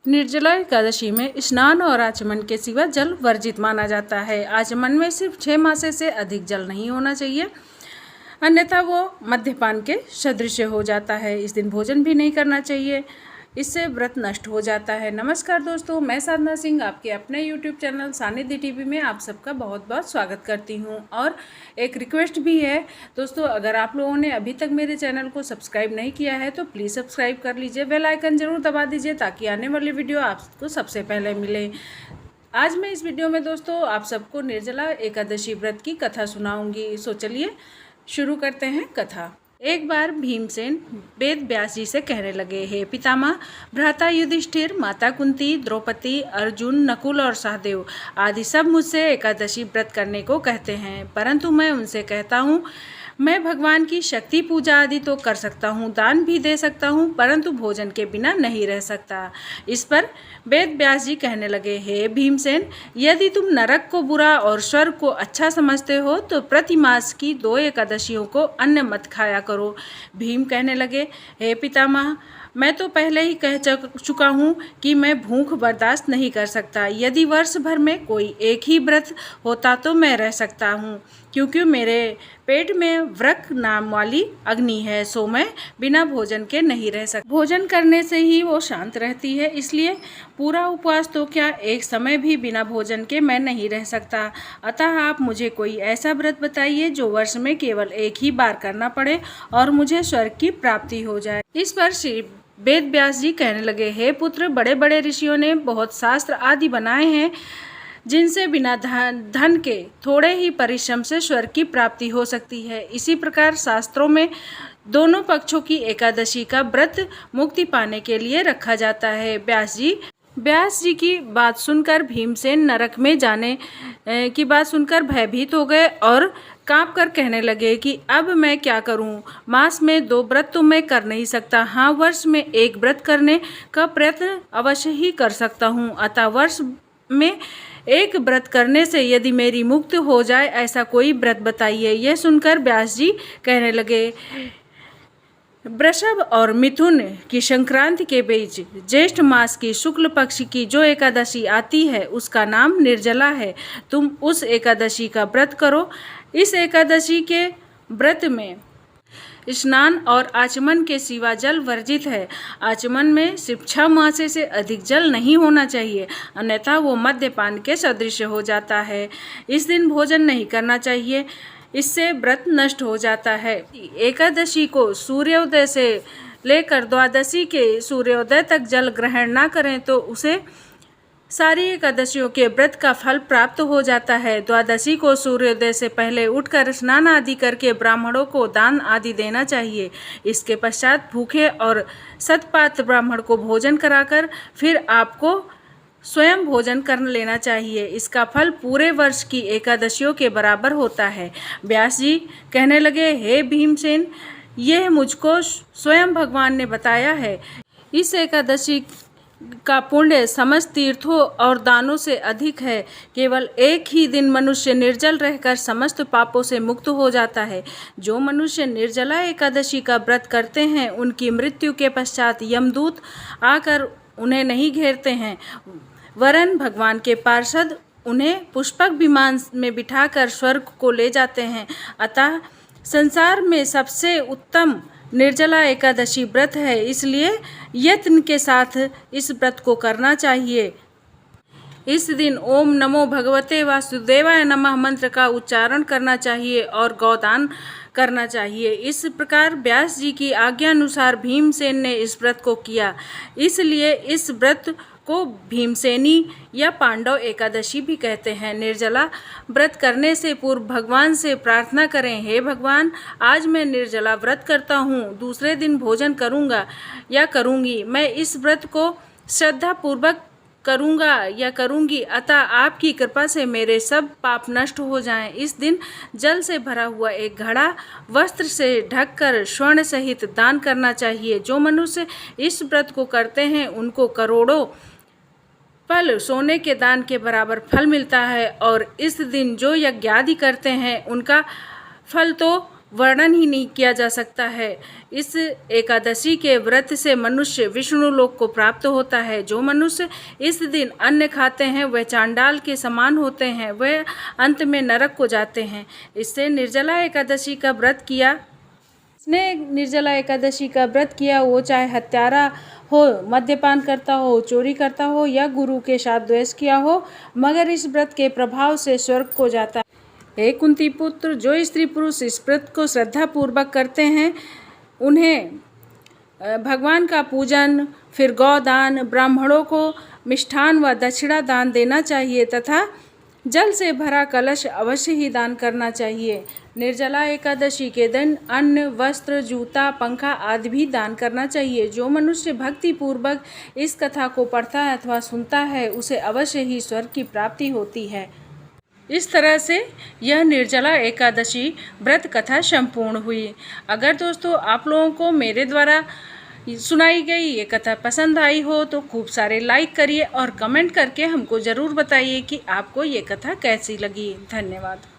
निर्जला एकादशी में स्नान और आचमन के सिवा जल वर्जित माना जाता है। आचमन में सिर्फ 6 मासे से अधिक जल नहीं होना चाहिए, अन्यथा वो मद्यपान के सदृश हो जाता है। इस दिन भोजन भी नहीं करना चाहिए, इससे व्रत नष्ट हो जाता है। नमस्कार दोस्तों, मैं साधना सिंह आपके अपने YouTube चैनल सानिध्य टीवी में आप सबका बहुत बहुत स्वागत करती हूं। और एक रिक्वेस्ट भी है दोस्तों, अगर आप लोगों ने अभी तक मेरे चैनल को सब्सक्राइब नहीं किया है तो प्लीज़ सब्सक्राइब कर लीजिए, बेल आइकन ज़रूर दबा दीजिए ताकि आने वाली वीडियो आपको सबसे पहले मिले। आज मैं इस वीडियो में दोस्तों आप सबको निर्जला एकादशी व्रत की कथा सुनाऊंगी। सो चलिए शुरू करते हैं कथा। एक बार भीमसेन वेद व्यास जी से कहने लगे, हे पितामह, भ्राता युधिष्ठिर, माता कुंती, द्रौपदी, अर्जुन, नकुल और सहदेव आदि सब मुझसे एकादशी व्रत करने को कहते हैं, परंतु मैं उनसे कहता हूँ, मैं भगवान की शक्ति पूजा आदि तो कर सकता हूँ, दान भी दे सकता हूँ, परंतु भोजन के बिना नहीं रह सकता। इस पर वेद व्यास जी कहने लगे, हे भीमसेन, यदि तुम नरक को बुरा और स्वर्ग को अच्छा समझते हो तो प्रति मास की 2 एकादशियों को अन्न मत खाया करो। भीम कहने लगे, हे पितामह, मैं तो पहले ही कह चुका हूँ कि मैं भूख बर्दाश्त नहीं कर सकता। यदि वर्ष भर में कोई एक ही व्रत होता तो मैं रह सकता हूँ, क्योंकि मेरे पेट में व्रक नाम वाली अग्नि है, सो मैं बिना भोजन के नहीं रह सकता। भोजन करने से ही वो शांत रहती है, इसलिए पूरा उपवास तो क्या, एक समय भी बिना भोजन के मैं नहीं रह सकता। अतः आप मुझे कोई ऐसा व्रत बताइए जो वर्ष में केवल एक ही बार करना पड़े और मुझे स्वर्ग की प्राप्ति हो जाए। इस पर श्री वेद व्यास जी कहने लगे, हे पुत्र, बड़े बड़े ऋषियों ने बहुत शास्त्र आदि बनाए हैं जिनसे बिना धन के थोड़े ही परिश्रम से स्वर्ग की प्राप्ति हो सकती है। इसी प्रकार शास्त्रों में दोनों पक्षों की एकादशी का व्रत मुक्ति पाने के लिए रखा जाता है। व्यास जी की बात सुनकर भीमसेन नरक में जाने की बात सुनकर भयभीत हो गए और काँप कर कहने लगे कि अब मैं क्या करूं? मास में 2 व्रत तो मैं कर नहीं सकता। हाँ, वर्ष में 1 व्रत करने का प्रयत्न अवश्य ही कर सकता हूं। अतः वर्ष में 1 व्रत करने से यदि मेरी मुक्ति हो जाए, ऐसा कोई व्रत बताइए। यह सुनकर व्यास जी कहने लगे, वृषभ और मिथुन की संक्रांति के बीच ज्येष्ठ मास की शुक्ल पक्ष की जो एकादशी आती है उसका नाम निर्जला है। तुम उस एकादशी का व्रत करो। इस एकादशी के व्रत में स्नान और आचमन के सिवा जल वर्जित है। आचमन में सिर्फ 6 मासे से अधिक जल नहीं होना चाहिए, अन्यथा वो मद्यपान के सदृश हो जाता है। इस दिन भोजन नहीं करना चाहिए, इससे व्रत नष्ट हो जाता है। एकादशी को सूर्योदय से लेकर द्वादशी के सूर्योदय तक जल ग्रहण ना करें तो उसे सारी एकादशियों के व्रत का फल प्राप्त हो जाता है। द्वादशी को सूर्योदय से पहले उठकर स्नान आदि करके ब्राह्मणों को दान आदि देना चाहिए। इसके पश्चात भूखे और सतपात्र ब्राह्मण को भोजन कराकर फिर आपको स्वयं भोजन कर लेना चाहिए। इसका फल पूरे वर्ष की एकादशियों के बराबर होता है। व्यास जी कहने लगे, हे भीमसेन, यह मुझको स्वयं भगवान ने बताया है। इस एकादशी का पुण्य समस्त तीर्थों और दानों से अधिक है। केवल एक ही दिन मनुष्य निर्जल रहकर समस्त पापों से मुक्त हो जाता है। जो मनुष्य निर्जला एकादशी का व्रत करते हैं उनकी मृत्यु के पश्चात यमदूत आकर उन्हें नहीं घेरते हैं, वरन भगवान के पार्षद उन्हें पुष्पक विमान में बिठाकर स्वर्ग को ले जाते हैं। अतः संसार में सबसे उत्तम निर्जला एकादशी व्रत है, इसलिए यत्न के साथ इस व्रत को करना चाहिए। इस दिन ओम नमो भगवते वासुदेवाय नमः मंत्र का उच्चारण करना चाहिए और गौदान करना चाहिए। इस प्रकार व्यास जी की आज्ञा अनुसार भीमसेन ने इस व्रत को किया, इसलिए इस व्रत को भीमसेनी या पांडव एकादशी भी कहते हैं। निर्जला व्रत करने से पूर्व भगवान से प्रार्थना करें, हे भगवान, आज मैं निर्जला व्रत करता हूँ, दूसरे दिन भोजन करूँगा या करूँगी। मैं इस व्रत को श्रद्धा पूर्वक करूँगा या करूँगी, अतः आपकी कृपा से मेरे सब पाप नष्ट हो जाएं। इस दिन जल से भरा हुआ एक घड़ा वस्त्र से ढककर स्वर्ण सहित दान करना चाहिए। जो मनुष्य इस व्रत को करते हैं उनको करोड़ों फल सोने के दान के बराबर फल मिलता है, और इस दिन जो यज्ञ आदि करते हैं उनका फल तो वर्णन ही नहीं किया जा सकता है। इस एकादशी के व्रत से मनुष्य विष्णु लोक को प्राप्त होता है। जो मनुष्य इस दिन अन्न खाते हैं वह चांडाल के समान होते हैं, वह अंत में नरक को जाते हैं। इससे निर्जला एकादशी का व्रत किया निर्जला एकादशी का व्रत किया, वो चाहे हत्यारा हो, मद्यपान करता हो, चोरी करता हो या गुरु के साथ द्वेष किया हो, मगर इस व्रत के प्रभाव से स्वर्ग को जाता है। हे कुंती पुत्र, जो स्त्री पुरुष इस व्रत को श्रद्धा पूर्वक करते हैं उन्हें भगवान का पूजन, फिर गौदान, ब्राह्मणों को मिष्ठान व दक्षिणा दान देना चाहिए तथा जल से भरा कलश अवश्य ही दान करना चाहिए। निर्जला एकादशी के दिन अन्न, वस्त्र, जूता, पंखा आदि भी दान करना चाहिए। जो मनुष्य भक्ति पूर्वक इस कथा को पढ़ता है अथवा सुनता है उसे अवश्य ही स्वर्ग की प्राप्ति होती है। इस तरह से यह निर्जला एकादशी व्रत कथा संपूर्ण हुई। अगर दोस्तों आप लोगों को मेरे द्वारा सुनाई गई ये कथा पसंद आई हो तो खूब सारे लाइक करिए और कमेंट करके हमको ज़रूर बताइए कि आपको ये कथा कैसी लगी। धन्यवाद।